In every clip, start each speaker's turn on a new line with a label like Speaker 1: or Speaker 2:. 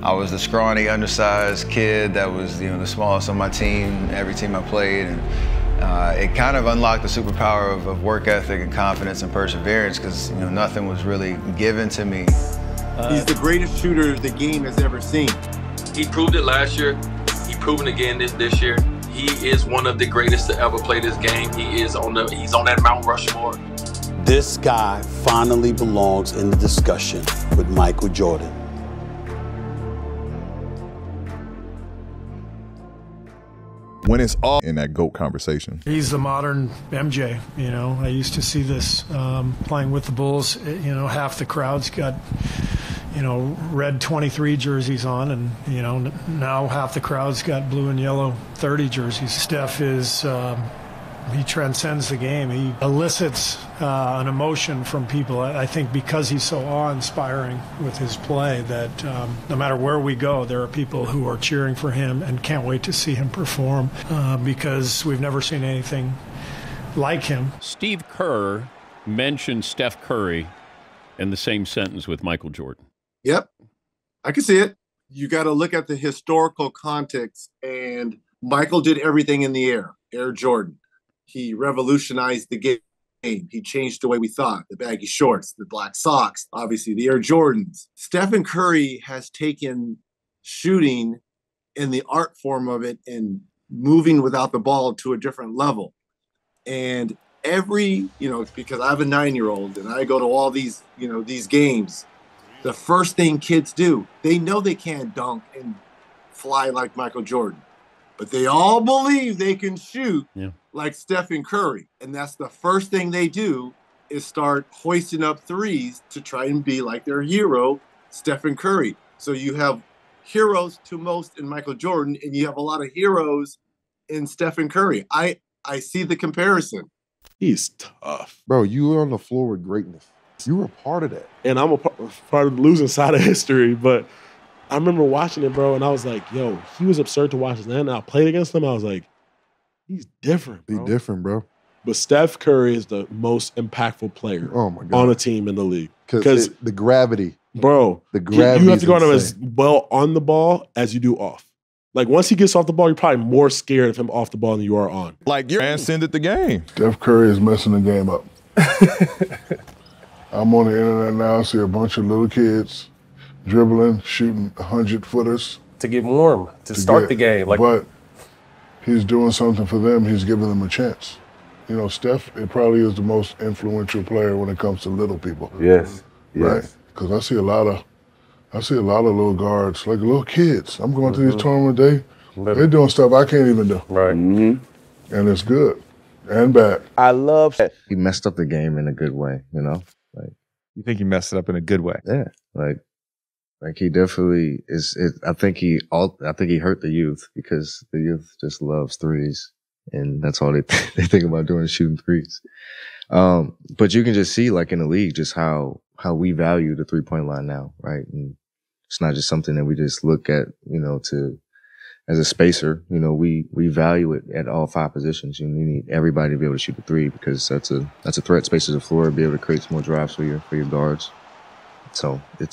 Speaker 1: I was the scrawny, undersized kid that was, the smallest on my team, every team I played, and it kind of unlocked the superpower of work ethic and confidence and perseverance because, nothing was really given to me.
Speaker 2: He's the greatest shooter the game has ever seen.
Speaker 3: He proved it last year. He proven again this year. He is one of the greatest to ever play this game. He's on that Mount Rushmore.
Speaker 4: This guy finally belongs in the discussion with Michael Jordan.
Speaker 5: When it's all in that GOAT conversation.
Speaker 6: He's the modern MJ, I used to see this playing with the Bulls. Half the crowd's got, red 23 jerseys on, and, now half the crowd's got blue and yellow 30 jerseys. Steph is, he transcends the game. He elicits an emotion from people, I think, because he's so awe-inspiring with his play that no matter where we go, there are people who are cheering for him and can't wait to see him perform because we've never seen anything like him.
Speaker 7: Steve Kerr mentioned Steph Curry in the same sentence with Michael Jordan.
Speaker 2: Yep, I can see it. You got to look at the historical context, and Michael did everything in the air. Air Jordan. He revolutionized the game. He changed the way we thought. The baggy shorts, the black socks, obviously the Air Jordans. Stephen Curry has taken shooting and the art form of it and moving without the ball to a different level. And every, because I have a 9-year-old and I go to all these, these games, the first thing kids do, they know they can't dunk and fly like Michael Jordan, but they all believe they can shoot like Stephen Curry. And that's the first thing they do is start hoisting up threes to try and be like their hero, Stephen Curry. So you have heroes to most in Michael Jordan, and you have a lot of heroes in Stephen Curry. I see the comparison.
Speaker 8: He's tough.
Speaker 5: Bro, you were on the floor with greatness. You were a part of that.
Speaker 8: And I'm a part of the losing side of history, but I remember watching it, bro, and I was like, yo, he was absurd to watch. And then I played against him, I was like, he's different, bro.
Speaker 5: He's different, bro.
Speaker 8: But Steph Curry is the most impactful player on a team in the league.
Speaker 5: Because the gravity.
Speaker 8: Bro,
Speaker 5: the gravity.
Speaker 8: You have to go on him as well on the ball as you do off. Like, once he gets off the ball, you're probably more scared of him off the ball than you are on.
Speaker 5: Like, you're transcended the game.
Speaker 9: Steph Curry is messing the game up. I'm on the internet now, see a bunch of little kids dribbling, shooting 100-footers.
Speaker 10: To get warm, to start the game.
Speaker 9: But he's doing something for them. He's giving them a chance. Steph, it probably is the most influential player when it comes to little people.
Speaker 10: Yes.
Speaker 9: Right? Because I see a lot of little guards, like little kids. I'm going to these tournaments, they're doing stuff I can't even do.
Speaker 10: Right.
Speaker 9: And it's good and bad.
Speaker 10: I love that.
Speaker 11: He messed up the game in a good way,
Speaker 12: You think he messed it up in a good way?
Speaker 11: Yeah, like he definitely is. I think he hurt the youth because the youth just loves threes, and that's all they think about doing is shooting threes. But you can just see, like in the league, just how we value the 3-point line now, right? And it's not just something that we just look at, as a spacer. We value it at all 5 positions. You need everybody to be able to shoot the 3 because that's a threat. Spaces the floor, be able to create some more drives for your guards. So I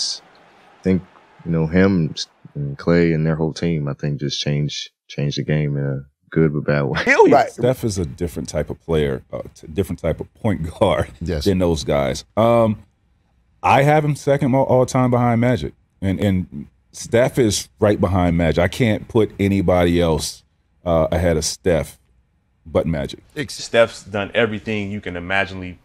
Speaker 11: think, him and Clay and their whole team, I think just changed the game in a good but bad way.
Speaker 12: Right. Steph is a different type of player, different type of point guard than those guys. I have him second all time behind Magic. And Steph is right behind Magic. I can't put anybody else ahead of Steph but Magic.
Speaker 13: Steph's done everything you can imaginably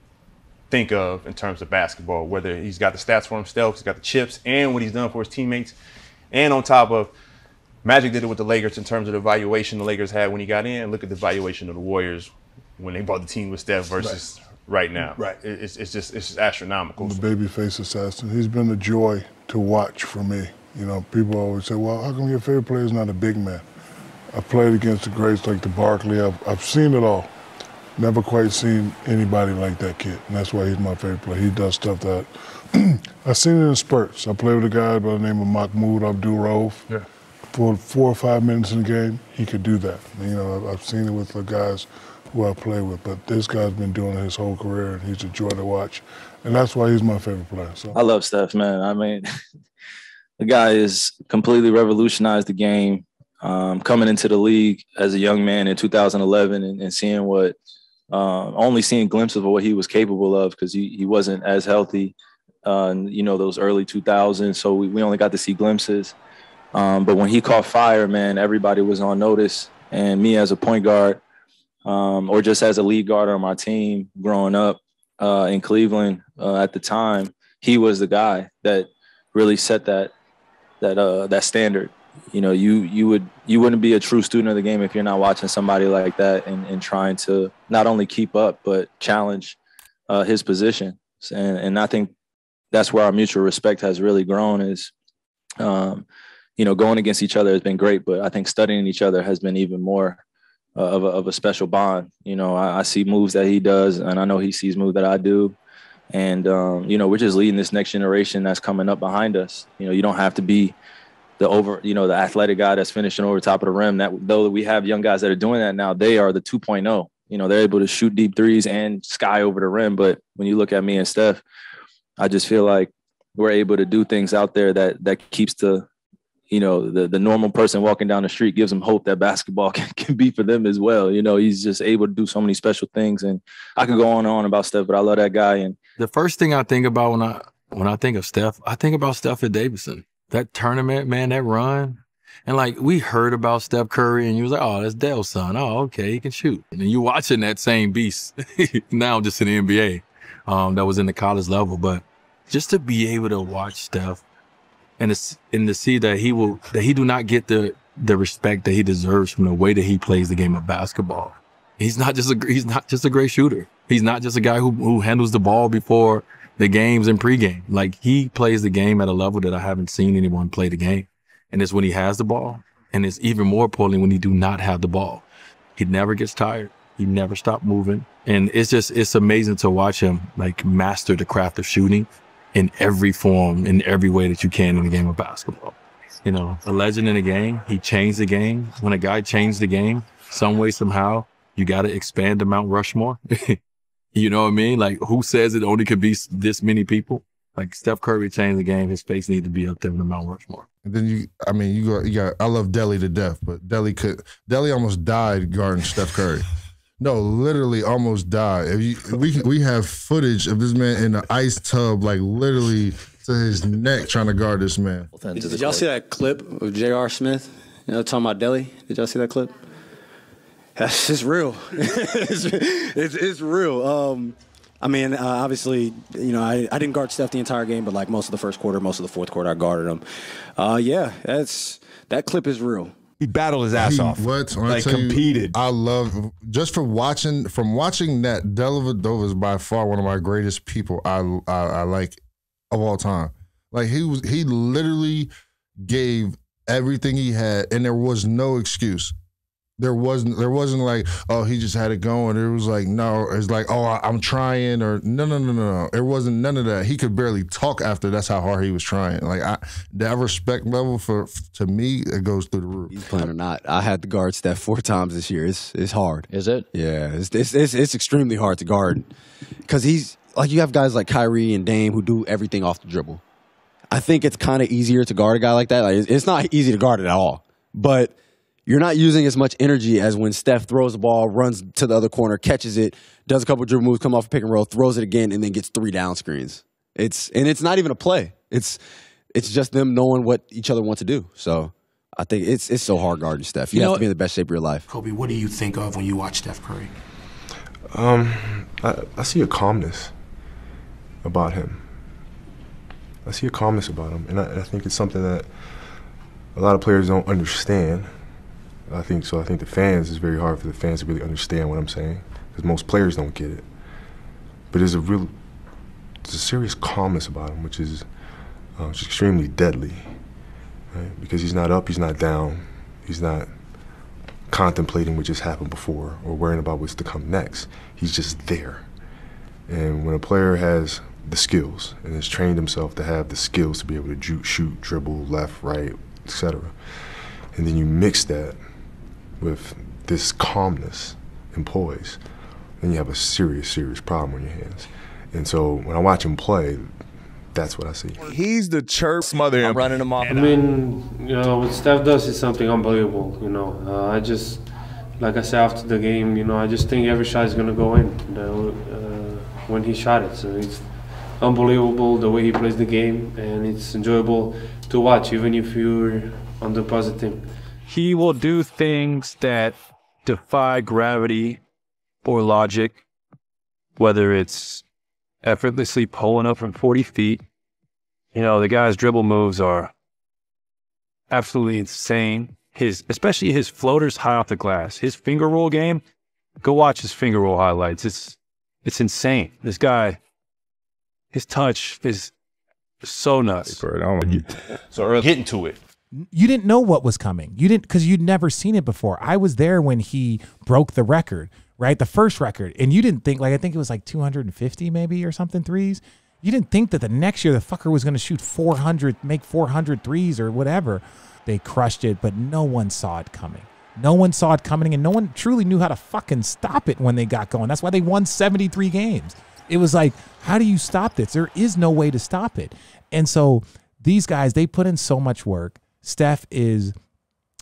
Speaker 13: think of in terms of basketball, whether he's got the stats for himself, he's got the chips, and what he's done for his teammates. And on top of, Magic did it with the Lakers in terms of the evaluation the Lakers had when he got in. Look at the evaluation of the Warriors when they bought the team with Steph versus right now.
Speaker 9: Right.
Speaker 13: It's just astronomical.
Speaker 9: The babyface assassin, he's been a joy to watch for me. People always say, well, how come your favorite player is not a big man? I've played against the greats like the Barkley. I've seen it all. Never quite seen anybody like that kid, and that's why he's my favorite player. He does stuff that I've seen it in spurts. I played with a guy by the name of Mahmoud Abdul-Rauf.
Speaker 8: Yeah.
Speaker 9: For 4 or 5 minutes in the game, he could do that. I've seen it with the guys who I play with, but this guy's been doing it his whole career, and he's a joy to watch, and that's why he's my favorite player. So
Speaker 10: I love Steph, man. I mean,
Speaker 14: The guy has completely revolutionized the game. Coming into the league as a young man in 2011 and seeing what, only seeing glimpses of what he was capable of, because he wasn't as healthy, those early 2000s. So we only got to see glimpses. But when he caught fire, man, everybody was on notice. And me as a point guard, or just as a lead guard on my team growing up in Cleveland at the time, he was the guy that really set that standard. You wouldn't be a true student of the game if you're not watching somebody like that and trying to not only keep up but challenge his position. And I think that's where our mutual respect has really grown. Is going against each other has been great, but I think studying each other has been even more of a special bond. I see moves that he does, and I know he sees moves that I do. And, we're just leading this next generation that's coming up behind us. You don't have to be the athletic guy that's finishing over top of the rim. That though we have young guys that are doing that now, they are the 2.0. They're able to shoot deep threes and sky over the rim. But when you look at me and Steph, I just feel like we're able to do things out there that keeps the normal person walking down the street, gives them hope that basketball can be for them as well. He's just able to do so many special things. And I could go on and on about Steph, but I love that guy. And
Speaker 15: the first thing I think about when I think of Steph, I think about Steph at Davidson. That tournament, man, that run. And we heard about Steph Curry and you was like, oh, that's Dale's son. Oh, okay, he can shoot. And then you watching that same beast now just in the NBA that was in the college level. But just to be able to watch Steph and to see that he do not get the respect that he deserves from the way that he plays the game of basketball. He's not just a great shooter. He's not just a guy who handles the ball before the games and pregame. He plays the game at a level that I haven't seen anyone play the game. And it's when he has the ball, and it's even more importantly when he do not have the ball. He never gets tired. He never stops moving. And it's amazing to watch him master the craft of shooting in every form, in every way that you can in the game of basketball. A legend in the game. He changed the game. When a guy changed the game, some way, somehow, you got to expand the Mount Rushmore. You know what I mean? Who says it only could be this many people? Steph Curry changed the game. His face needs to be up there in the Mount Rushmore.
Speaker 16: And then you got. I love Delly to death, but Delly almost died guarding Steph Curry. No, literally almost died. We have footage of this man in an ice tub, literally to his neck, trying to guard this man.
Speaker 17: Did y'all see that clip of J.R. Smith? Talking about Delly? Did y'all see that clip? It's real. it's real. Obviously, I didn't guard Steph the entire game, but most of the first quarter, most of the fourth quarter, I guarded him. That clip is real.
Speaker 18: He battled his ass off. Competed.
Speaker 16: I love just from watching that. Dellavedova is by far one of my greatest people I like of all time. He literally gave everything he had, and there was no excuse. There wasn't oh, he just had it going. It was no, it's oh, I'm trying, or no. It wasn't none of that. He could barely talk after. That's how hard he was trying. That respect level to me, it goes through the roof.
Speaker 18: He's playing or not. I had to guard Steph 4 times this year. It's hard.
Speaker 15: Is it?
Speaker 18: Yeah, it's extremely hard to guard because he's you have guys like Kyrie and Dame who do everything off the dribble. I think it's kind of easier to guard a guy like that. It's not easy to guard it at all, but you're not using as much energy as when Steph throws the ball, runs to the other corner, catches it, does a couple dribble moves, come off a pick and roll, throws it again, and then gets 3 down screens. It's not even a play. It's just them knowing what each other want to do. So I think it's so hard guarding Steph. You have to be in the best shape of your life.
Speaker 19: Kobe, what do you think of when you watch Steph Curry?
Speaker 20: I see a calmness about him. I see a calmness about him, and I think it's something that a lot of players don't understand. I think the fans, it's very hard for the fans to really understand what I'm saying, because most players don't get it. But there's a serious calmness about him, which is extremely deadly, right? Because he's not up, he's not down, he's not contemplating what just happened before or worrying about what's to come next. He's just there. And when a player has the skills and has trained himself to have the skills to be able to shoot, dribble, left, right, etc., and then you mix that with this calmness and poise, then you have a serious, serious problem on your hands. And so when I watch him play, that's what I see.
Speaker 5: He's the chirp smother him.
Speaker 10: Running him off.
Speaker 21: I mean, what Steph does is something unbelievable. I just, like I said after the game, I just think every shot is gonna go in when he shot it. So it's unbelievable the way he plays the game, and it's enjoyable to watch, even if you're on the opposite team.
Speaker 22: He will do things that defy gravity or logic, whether it's effortlessly pulling up from 40 feet. The guy's dribble moves are absolutely insane. Especially his floaters high off the glass. His finger roll game, go watch his finger roll highlights. It's insane. This guy, his touch is so nuts.
Speaker 13: So early getting to it.
Speaker 23: You didn't know what was coming. You didn't, because you'd never seen it before. I was there when he broke the record, right? The first record. And you didn't think, I think it was 250 maybe or something threes. You didn't think that the next year the fucker was going to shoot 400, make 400 threes or whatever. They crushed it, but no one saw it coming. No one saw it coming, and no one truly knew how to fucking stop it when they got going. That's why they won 73 games. It was like, how do you stop this? There is no way to stop it. And so these guys, they put in so much work. Steph is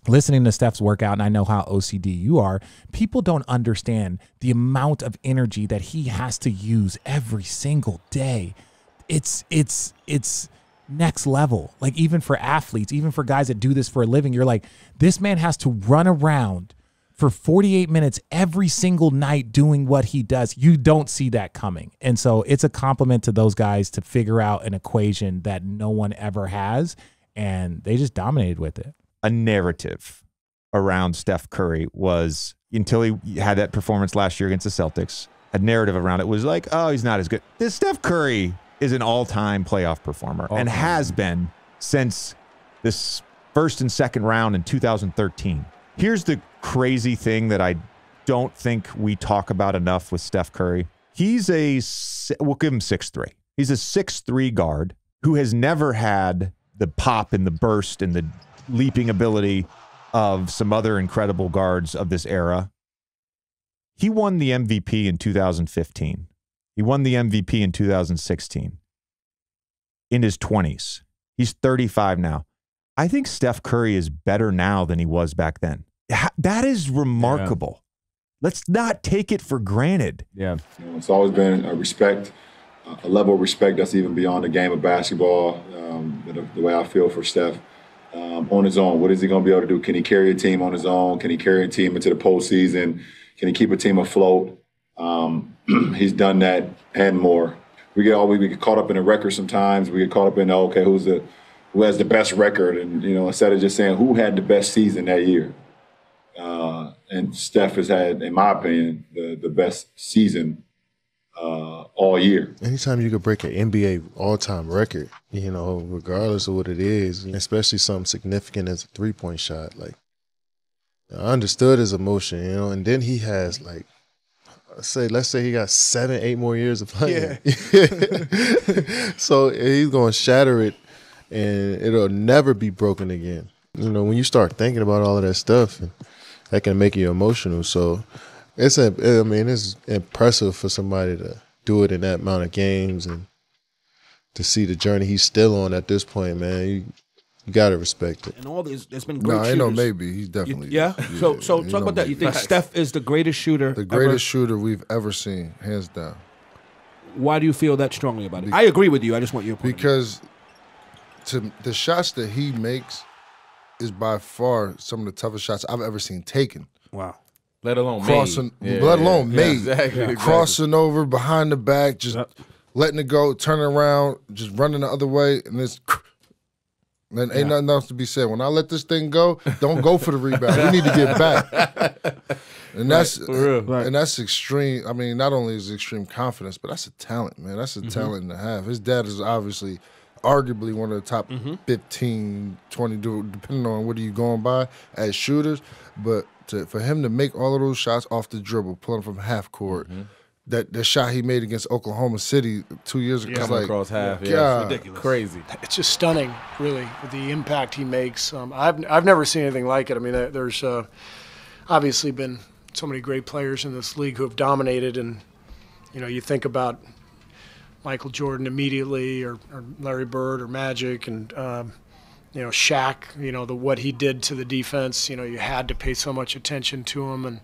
Speaker 23: listening to Steph's workout, and I know how OCD you are. People don't understand the amount of energy that he has to use every single day. It's next level. Like, even for athletes, even for guys that do this for a living, you're like, this man has to run around for 48 minutes every single night doing what he does. You don't see that coming. And so it's a compliment to those guys to figure out an equation that no one ever has. And they just dominated with it.
Speaker 24: A narrative around Steph Curry was, until he had that performance last year against the Celtics, a narrative around it was like, oh, he's not as good. This Steph Curry is an all-time playoff performer and has been since this first and second round in 2013. Here's the crazy thing that I don't think we talk about enough with Steph Curry. He's we'll give him 6'3". He's a 6'3" guard who has never had the pop and the burst and the leaping ability of some other incredible guards of this era. He won the MVP in 2015. He won the MVP in 2016. In his 20s. He's 35 now. I think Steph Curry is better now than he was back then. That is remarkable. Yeah. Let's not take it for granted.
Speaker 25: Yeah. It's always been a respect, a level of respect that's even beyond the game of basketball. The way I feel for Steph on his own. What is he going to be able to do? Can he carry a team on his own? Can he carry a team into the postseason? Can he keep a team afloat? He's done that and more. We get caught up in the record sometimes. We get caught up in, who has the best record? And, instead of just saying who had the best season that year. And Steph has had, in my opinion, the best season all year.
Speaker 20: Anytime you could break an NBA all-time record, regardless of what it is, especially something significant as a three-point shot, I understood his emotion, and then he has let's say he got 7-8 more years of playing. Yeah. So he's going to shatter it, and it'll never be broken again. When you start thinking about all of that stuff, that can make you emotional. So it's impressive for somebody to do it in that amount of games and to see the journey he's still on at this point, man. You got to respect it.
Speaker 26: And all this, there's been great shooters.
Speaker 20: I know maybe. He's definitely.
Speaker 26: Yeah? So talk about that. You think Steph is the greatest shooter
Speaker 9: The greatest shooter we've ever seen, hands down.
Speaker 26: Why do you feel that strongly about it? I agree with you. I just want your point.
Speaker 9: Because the shots that he makes is by far some of the toughest shots I've ever seen taken.
Speaker 26: Wow.
Speaker 12: Let alone
Speaker 9: made.
Speaker 12: Yeah,
Speaker 9: let alone made.
Speaker 12: Exactly.
Speaker 9: Crossing over behind the back, just letting it go, turning around, just running the other way, and it's... Then ain't nothing else to be said. When I let this thing go, don't go for the rebound. We need to get back. And that's and that's extreme. I mean, not only is it extreme confidence, but that's a talent, man. That's a talent and a half. His dad is obviously arguably one of the top 15, 20, depending on what are you going by as shooters. But for him to make all of those shots off the dribble, pulling from half court, that shot he made against Oklahoma City 2 years ago,
Speaker 12: coming across half,
Speaker 26: it's ridiculous,
Speaker 12: crazy.
Speaker 6: It's just stunning, really, with the impact he makes. I've never seen anything like it. I mean, there's obviously been so many great players in this league who have dominated, and you think about Michael Jordan immediately, or Larry Bird or Magic, and Shaq. What he did to the defense. You had to pay so much attention to him,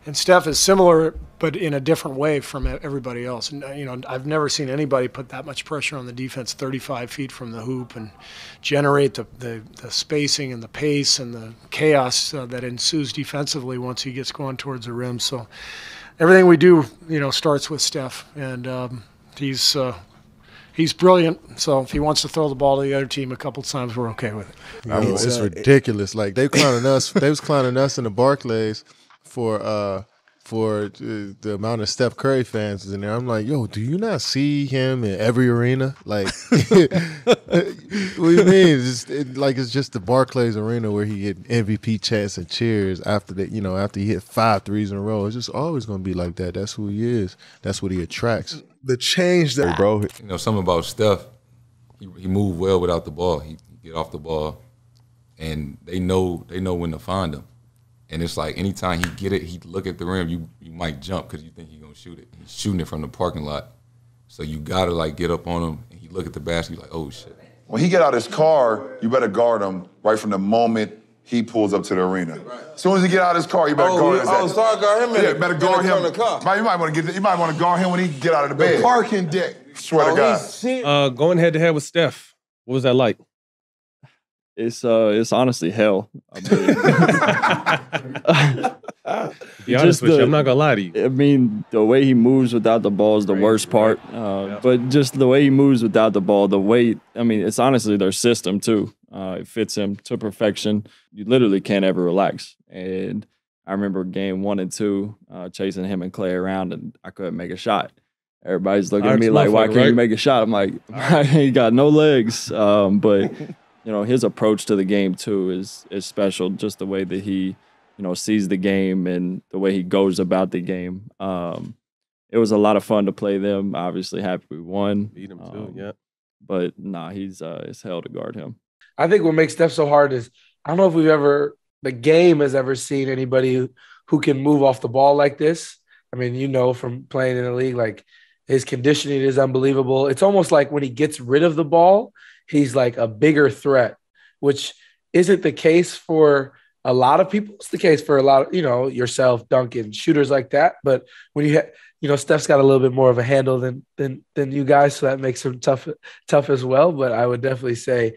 Speaker 6: and Steph is similar, but in a different way from everybody else. And I've never seen anybody put that much pressure on the defense 35 feet from the hoop and generate the spacing and the pace and the chaos that ensues defensively once he gets going towards the rim. So everything we do, starts with Steph, and he's brilliant. So if he wants to throw the ball to the other team a couple times, we're okay with it.
Speaker 1: It's ridiculous. Like they clowning us. They was clowning us in the Barclays for the amount of Steph Curry fans is in there. I'm like, yo, do you not see him in every arena? Like, what do you mean? It's just the Barclays arena where he get MVP chants and cheers after that. After he hit 5 threes in a row. It's just always going to be like that. That's who he is. That's what he attracts.
Speaker 5: The change that,
Speaker 12: bro.
Speaker 2: Something about Steph. He moved well without the ball. He get off the ball, and they know when to find him. And it's like anytime he get it, he look at the rim, you might jump because you think he's going to shoot it. He's shooting it from the parking lot. So you got to, get up on him, and you look at the basket, you're like, oh, shit.
Speaker 25: When he get out his car, you better guard him right from the moment he pulls up to the arena. As soon as he get out of his car, you better guard him.
Speaker 3: Start guard him.
Speaker 25: Yeah, better guard him.
Speaker 3: The car.
Speaker 25: You might want to guard him when he get out of the bed.
Speaker 3: The parking deck.
Speaker 25: Swear to God.
Speaker 4: Going head to head with Steph, what was that like?
Speaker 7: It's honestly hell.
Speaker 4: Be honest with you, I'm not gonna lie to you.
Speaker 7: I mean, the way he moves without the ball is the worst part. But just the way he moves without the ball, it's honestly their system too. It fits him to perfection. You literally can't ever relax. And I remember game 1 and 2, chasing him and Clay around, and I couldn't make a shot. Everybody's looking at me like, why can't you make a shot? I'm like, I ain't got no legs. But his approach to the game too is special. Just the way that he, sees the game and the way he goes about the game. It was a lot of fun to play them. Obviously, happy we won.
Speaker 4: Beat him too, yeah.
Speaker 7: But it's hell to guard him.
Speaker 3: I think what makes Steph so hard is I don't know if the game has ever seen anybody who can move off the ball like this. I mean, from playing in the league, like his conditioning is unbelievable. It's almost like when he gets rid of the ball, he's like a bigger threat, which isn't the case for a lot of people. It's the case for a lot of, yourself, Duncan, shooters like that. But when Steph's got a little bit more of a handle than you guys, so that makes him tough as well. But I would definitely say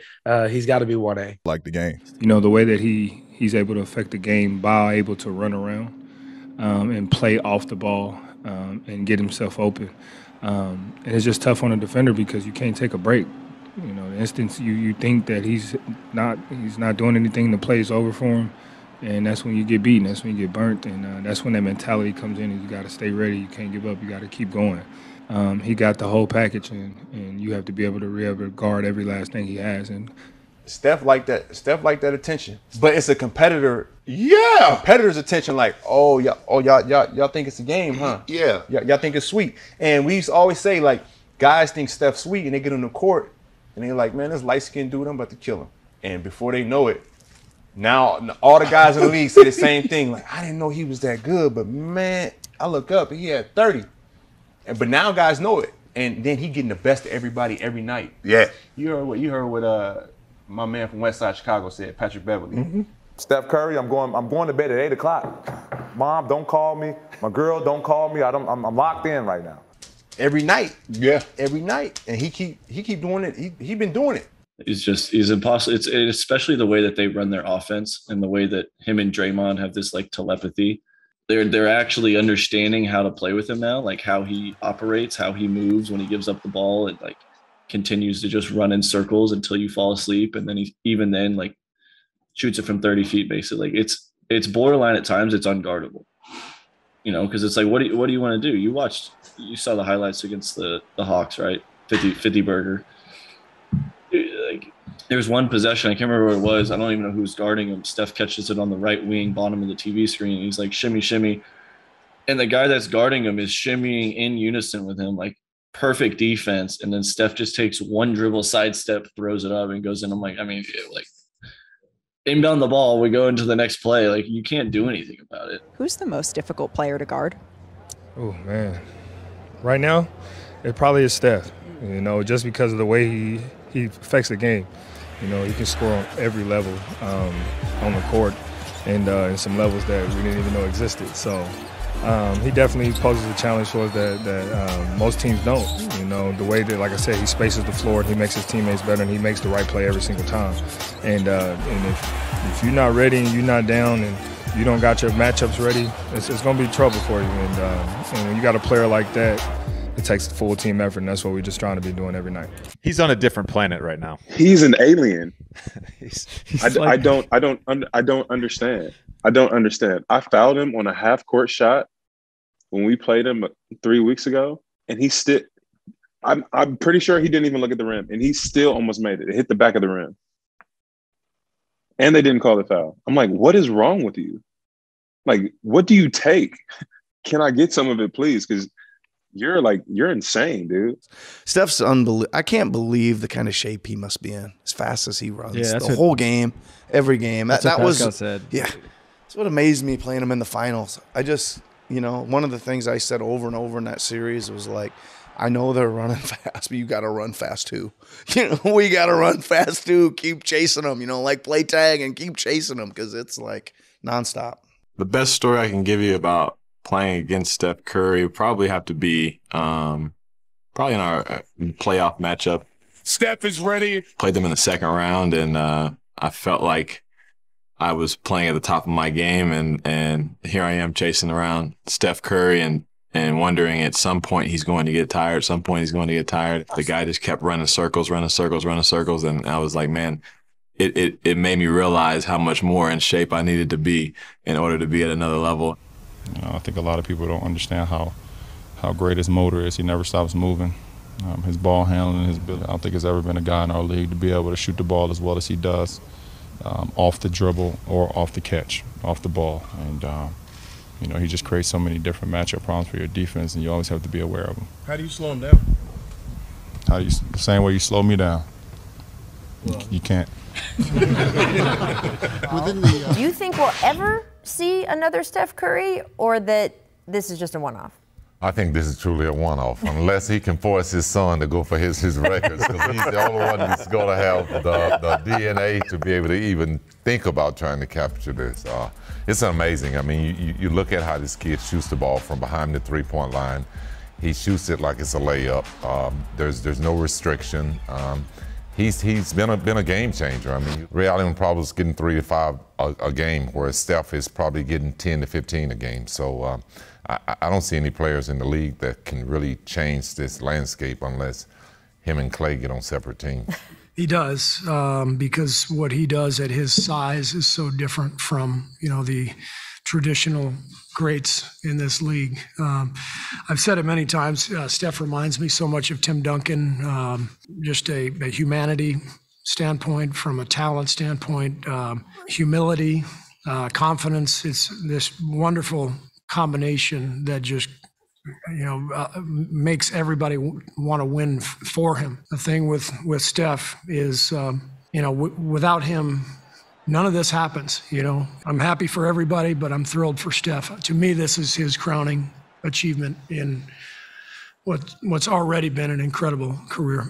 Speaker 3: he's got to be 1A.
Speaker 5: Like the game.
Speaker 22: The way that he's able to affect the game by able to run around and play off the ball and get himself open. And it's just tough on a defender because you can't take a break. The instance you think that he's not doing anything, the play's over for him, and that's when you get beaten. That's when you get burnt, and that's when that mentality comes in. And you got to stay ready. You can't give up. You got to keep going. He got the whole package, and you have to be able to guard every last thing he has. And
Speaker 13: Steph like that attention, but it's a competitor. Yeah, competitor's attention. Like, y'all think it's a game, huh?
Speaker 25: Yeah,
Speaker 13: y'all think it's sweet. And we used to always say, like, guys think Steph's sweet, and they get on the court. And they're like, man, this light-skinned dude, I'm about to kill him. And before they know it, now all the guys in the league say the same thing. Like, I didn't know he was that good, but man, I look up and he had 30. But now guys know it. And then he getting the best of everybody every night.
Speaker 25: Yeah.
Speaker 13: You heard what my man from West Side Chicago said, Patrick Beverly.
Speaker 11: Mm-hmm. Steph Curry, I'm going to bed at 8 o'clock. Mom, don't call me. My girl, don't call me. I'm locked in right now.
Speaker 13: Every night.
Speaker 25: Yeah.
Speaker 13: Every night. And he keep doing it. He been doing it.
Speaker 7: It's impossible. It's especially the way that they run their offense and the way that him and Draymond have this like telepathy. They're actually understanding how to play with him now, like how he operates, how he moves when he gives up the ball. It like continues to just run in circles until you fall asleep, and then he even then like shoots it from 30 feet basically. Like it's borderline at times. It's unguardable. Because it's like what do you want to do? You saw the highlights against the Hawks, right? 50 burger. Like there was one possession, I can't remember what it was. I don't even know who's guarding him. Steph catches it on the right wing, bottom of the TV screen. And he's like shimmy, shimmy. And the guy that's guarding him is shimmying in unison with him, like perfect defense. And then Steph just takes one dribble, sidestep, throws it up and goes in. I'm like, inbound the ball, we go into the next play. Like you can't do anything about it.
Speaker 27: Who's the most difficult player to guard?
Speaker 22: Oh man. Right now,
Speaker 8: It probably is Steph, you know, just because of the way he affects the game. You know, he can score on every level on the court and in some levels that we didn't even know existed. So he definitely poses a challenge for us that most teams don't. You know, the way that, like I said, he spaces the floor and he makes his teammates better and he makes the right play every single time. And if you're not ready and you're not down and you don't got your matchups ready, it's going to be trouble for you. And when you got a player like that, it takes full team effort, and that's what we're just trying to be doing every night.
Speaker 24: He's on a different planet right now.
Speaker 14: He's an alien.
Speaker 24: I
Speaker 14: don't understand. I don't understand. I fouled him on a half-court shot when we played him 3 weeks ago, and he still. I'm pretty sure he didn't even look at the rim, and he still almost made it. It hit the back of the rim, and they didn't call the foul. I'm like, what is wrong with you? Like, what do you take? Can I get some of it, please? Because you're insane, dude.
Speaker 15: Steph's unbelievable. I can't believe the kind of shape he must be in as fast as he runs.
Speaker 16: Yeah,
Speaker 15: the whole game, every game. That was
Speaker 16: said.
Speaker 15: Yeah. That's what amazed me playing him in the finals. I just, you know, one of the things I said over and over in that series was like, I know they're running fast, but you got to run fast too. You know, we got to run fast too. Keep chasing them, you know, like play tag and keep chasing them because it's like nonstop.
Speaker 17: The best story I can give you about playing against Steph Curry would probably have to be probably in our playoff matchup.
Speaker 18: Steph is ready.
Speaker 17: Played them in the second round, and I felt like I was playing at the top of my game, and here I am chasing around Steph Curry and wondering at some point he's going to get tired. At some point he's going to get tired. The guy just kept running circles, and I was like, man, it made me realize how much more in shape I needed to be in order to be at another level.
Speaker 27: You know, I think a lot of people don't understand how great his motor is. He never stops moving. His ball handling, his ability. I don't think there's ever been a guy in our league to be able to shoot the ball as well as he does, off the dribble or off the catch, off the ball. And, you know, he just creates so many different matchup problems for your defense, and you always have to be aware of them.
Speaker 26: How do you slow him down?
Speaker 27: The same way you slow me down. You can't.
Speaker 28: Do you think we'll ever see another Steph Curry, or that this is just a one-off?
Speaker 29: I think this is truly a one-off, unless he can force his son to go for his records, because he's the only one that's going to have the DNA to be able to even think about trying to capture this. It's amazing. I mean, you look at how this kid shoots the ball from behind the three-point line. He shoots it like it's a layup. There's no restriction. He's been a game changer. I mean, Ray Allen probably is getting 3 to 5 a game, whereas Steph is probably getting 10 to 15 a game. So I don't see any players in the league that can really change this landscape unless him and Clay get on separate teams.
Speaker 6: He does, because what he does at his size is so different from, you know, the traditional greats in this league. I've said it many times, Steph reminds me so much of Tim Duncan, just a humanity standpoint, from a talent standpoint, humility, confidence. It's this wonderful combination that just, you know, makes everybody want to win for him. The thing with Steph is, you know, without him, none of this happens. You know, I'm happy for everybody, but I'm thrilled for Steph. To me, this is his crowning achievement in what's already been an incredible career.